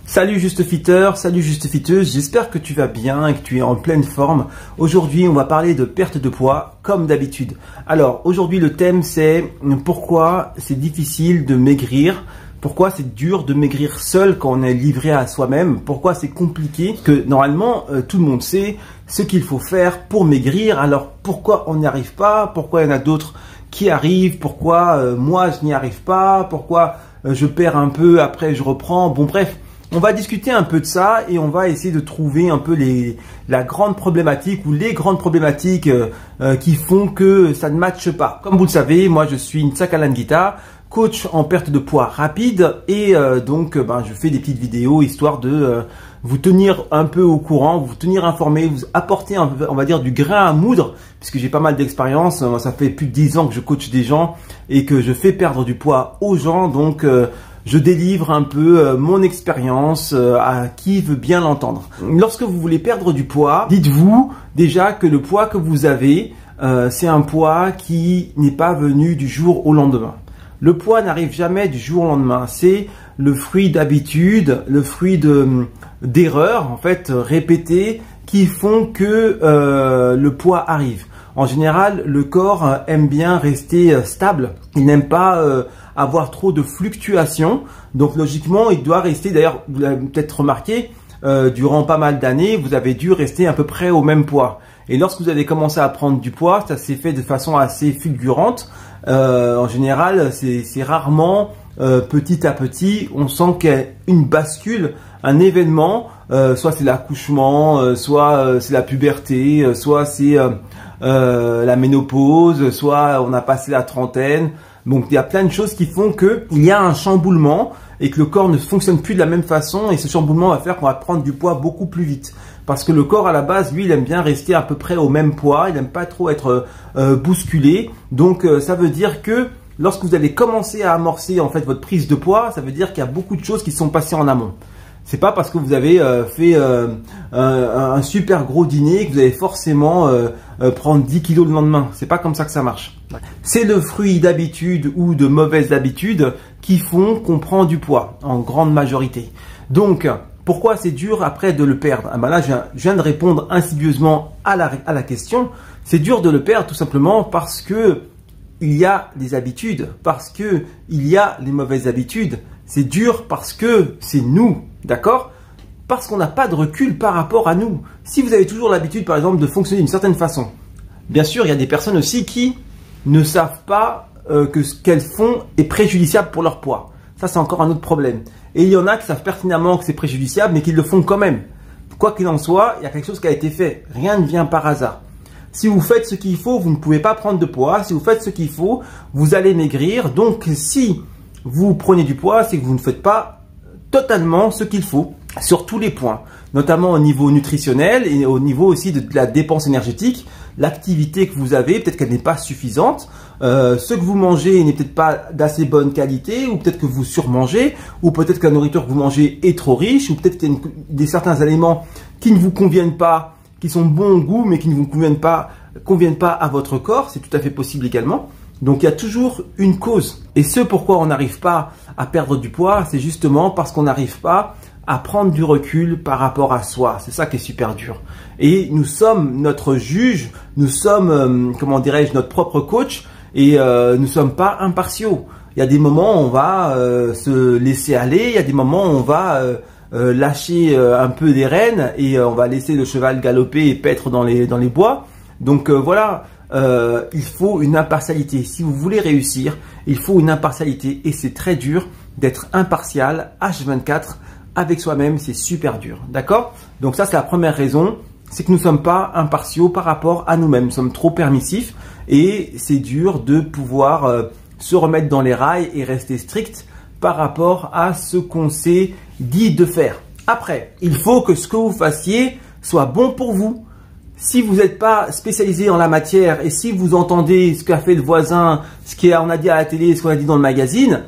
Salut Juste Fitter, salut Juste Fitteuse, j'espère que tu vas bien et que tu es en pleine forme. Aujourd'hui, on va parler de perte de poids comme d'habitude. Alors, aujourd'hui, le thème c'est pourquoi c'est difficile de maigrir, pourquoi c'est dur de maigrir seul quand on est livré à soi-même, pourquoi c'est compliqué, que normalement, tout le monde sait ce qu'il faut faire pour maigrir. Alors, pourquoi on n'y arrive pas, pourquoi il y en a d'autres qui arrivent, pourquoi moi je n'y arrive pas, pourquoi je perds un peu, après je reprends, bon bref. On va discuter un peu de ça et on va essayer de trouver un peu la grande problématique ou les grandes problématiques qui font que ça ne matche pas. Comme vous le savez, moi je suis Ntsaka Langita, coach en perte de poids rapide et donc je fais des petites vidéos histoire de vous tenir un peu au courant, vous tenir informé, vous apporter on va dire du grain à moudre puisque j'ai pas mal d'expérience. Ça fait plus de 10 ans que je coach des gens et que je fais perdre du poids aux gens, donc je délivre un peu mon expérience à qui veut bien l'entendre. Lorsque vous voulez perdre du poids, dites-vous déjà que le poids que vous avez, c'est un poids qui n'est pas venu du jour au lendemain. Le poids n'arrive jamais du jour au lendemain. C'est le fruit d'habitude, le fruit d'erreurs en fait répétées qui font que le poids arrive. En général, le corps aime bien rester stable. Il n'aime pas avoir trop de fluctuations. Donc logiquement, il doit rester, d'ailleurs, vous l'avez peut-être remarqué, durant pas mal d'années, vous avez dû rester à peu près au même poids. Et lorsque vous avez commencé à prendre du poids, ça s'est fait de façon assez fulgurante. En général, c'est rarement petit à petit, on sent qu'il y a une bascule, un événement, soit c'est l'accouchement, soit c'est la puberté, soit c'est la ménopause, soit on a passé la trentaine. Donc il y a plein de choses qui font qu'il y a un chamboulement et que le corps ne fonctionne plus de la même façon, et ce chamboulement va faire qu'on va prendre du poids beaucoup plus vite. Parce que le corps à la base, lui, il aime bien rester à peu près au même poids, il n'aime pas trop être bousculé. Donc ça veut dire que lorsque vous allez commencer à amorcer en fait votre prise de poids, ça veut dire qu'il y a beaucoup de choses qui sont passées en amont. C'est pas parce que vous avez fait un super gros dîner que vous allez forcément prendre 10 kilos le lendemain. C'est pas comme ça que ça marche. C'est le fruit d'habitudes ou de mauvaises habitudes qui font qu'on prend du poids en grande majorité. Donc, pourquoi c'est dur après de le perdre? Là, je viens de répondre insidieusement à la question. C'est dur de le perdre tout simplement parce que il y a des habitudes, parce que il y a les mauvaises habitudes. C'est dur parce que c'est nous, d'accord? Parce qu'on n'a pas de recul par rapport à nous. Si vous avez toujours l'habitude, par exemple, de fonctionner d'une certaine façon, bien sûr, il y a des personnes aussi qui ne savent pas que ce qu'elles font est préjudiciable pour leur poids. Ça, c'est encore un autre problème. Et il y en a qui savent pertinemment que c'est préjudiciable, mais qui le font quand même. Quoi qu'il en soit, il y a quelque chose qui a été fait. Rien ne vient par hasard. Si vous faites ce qu'il faut, vous ne pouvez pas prendre de poids. Si vous faites ce qu'il faut, vous allez maigrir. Donc, si vous prenez du poids, c'est que vous ne faites pas totalement ce qu'il faut sur tous les points, notamment au niveau nutritionnel et au niveau aussi de la dépense énergétique. L'activité que vous avez, peut-être qu'elle n'est pas suffisante. Ce que vous mangez n'est peut-être pas d'assez bonne qualité, ou peut-être que vous surmangez, ou peut-être que la nourriture que vous mangez est trop riche, ou peut-être qu'il y a certains aliments qui ne vous conviennent pas, qui sont bons au goût, mais qui ne vous conviennent pas à votre corps. C'est tout à fait possible également. Donc il y a toujours une cause. Et ce pourquoi on n'arrive pas à perdre du poids, c'est justement parce qu'on n'arrive pas à prendre du recul par rapport à soi. C'est ça qui est super dur. Et nous sommes notre juge, nous sommes, comment dirais-je, notre propre coach, et nous ne sommes pas impartiaux. Il y a des moments où on va se laisser aller, il y a des moments où on va lâcher un peu des rênes et on va laisser le cheval galoper et paître dans les bois. Donc voilà. Il faut une impartialité. Si vous voulez réussir, il faut une impartialité, et c'est très dur d'être impartial H24 avec soi-même, c'est super dur, d'accord? Donc ça, c'est la première raison, c'est que nous ne sommes pas impartiaux par rapport à nous-mêmes, nous sommes trop permissifs et c'est dur de pouvoir se remettre dans les rails et rester strict par rapport à ce qu'on s'est dit de faire. Après, il faut que ce que vous fassiez soit bon pour vous. Si vous n'êtes pas spécialisé en la matière et si vous entendez ce qu'a fait le voisin, ce qu'on a dit à la télé, ce qu'on a dit dans le magazine,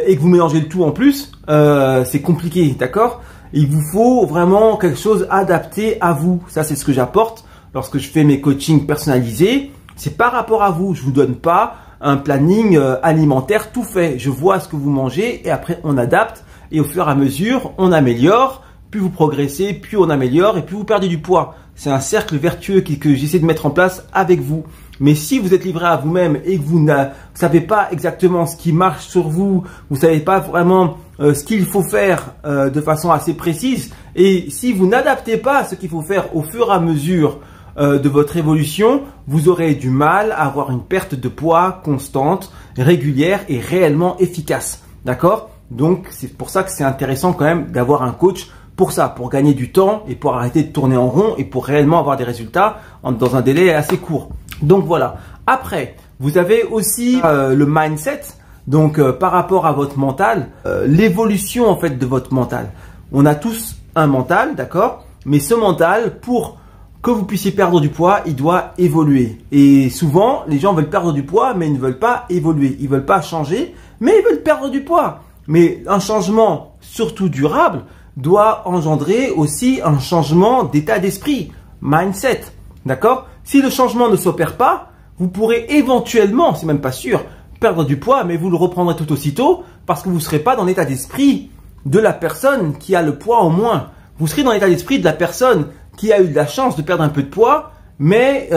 et que vous mélangez le tout en plus, c'est compliqué, d'accord? Il vous faut vraiment quelque chose adapté à vous. Ça, c'est ce que j'apporte lorsque je fais mes coachings personnalisés. C'est par rapport à vous. Je vous donne pas un planning alimentaire tout fait. Je vois ce que vous mangez et après on adapte et au fur et à mesure, on améliore, plus vous progressez, plus on améliore et plus vous perdez du poids. C'est un cercle vertueux que j'essaie de mettre en place avec vous. Mais si vous êtes livré à vous-même et que vous ne savez pas exactement ce qui marche sur vous, vous ne savez pas vraiment ce qu'il faut faire de façon assez précise, et si vous n'adaptez pas ce qu'il faut faire au fur et à mesure de votre évolution, vous aurez du mal à avoir une perte de poids constante, régulière et réellement efficace. D'accord? Donc, c'est pour ça que c'est intéressant quand même d'avoir un coach pour ça, pour gagner du temps et pour arrêter de tourner en rond et pour réellement avoir des résultats dans un délai assez court. Donc voilà. Après, vous avez aussi le mindset. Donc par rapport à votre mental, l'évolution en fait de votre mental. On a tous un mental, d'accord? Mais ce mental, pour que vous puissiez perdre du poids, il doit évoluer. Et souvent, les gens veulent perdre du poids, mais ils ne veulent pas évoluer. Ils veulent pas changer, mais ils veulent perdre du poids. Mais un changement, surtout durable, doit engendrer aussi un changement d'état d'esprit, mindset. D'accord? Si le changement ne s'opère pas, vous pourrez éventuellement, c'est même pas sûr, perdre du poids, mais vous le reprendrez tout aussitôt parce que vous ne serez pas dans l'état d'esprit de la personne qui a le poids en moins. Vous serez dans l'état d'esprit de la personne qui a eu de la chance de perdre un peu de poids, mais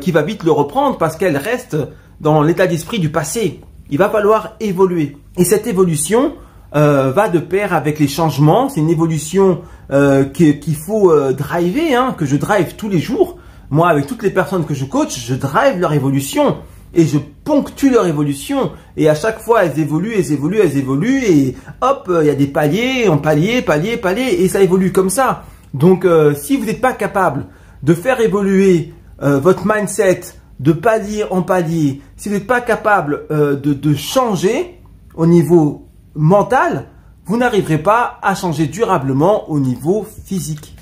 qui va vite le reprendre parce qu'elle reste dans l'état d'esprit du passé. Il va falloir évoluer. Et cette évolution va de pair avec les changements. C'est une évolution qu'il faut driver, hein, que je drive tous les jours. Moi, avec toutes les personnes que je coach, je drive leur évolution et je ponctue leur évolution. Et à chaque fois, elles évoluent, elles évoluent, elles évoluent. Et hop, il y a des paliers, en palier, palier, palier. Et ça évolue comme ça. Donc, si vous n'êtes pas capable de faire évoluer votre mindset de palier en palier, si vous n'êtes pas capable de changer au niveau mental, vous n'arriverez pas à changer durablement au niveau physique.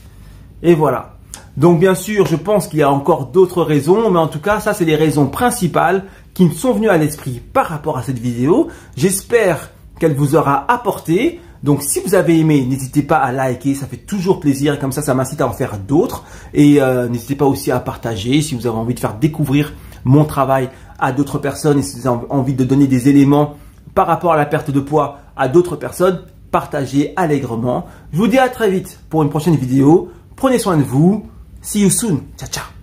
Et voilà. Donc bien sûr, je pense qu'il y a encore d'autres raisons, mais en tout cas, ça c'est les raisons principales qui me sont venues à l'esprit par rapport à cette vidéo. J'espère qu'elle vous aura apporté. Donc si vous avez aimé, n'hésitez pas à liker, ça fait toujours plaisir et comme ça m'incite à en faire d'autres. Et n'hésitez pas aussi à partager si vous avez envie de faire découvrir mon travail à d'autres personnes et si vous avez envie de donner des éléments par rapport à la perte de poids à d'autres personnes, partagez allègrement. Je vous dis à très vite pour une prochaine vidéo. Prenez soin de vous. See you soon. Ciao, ciao.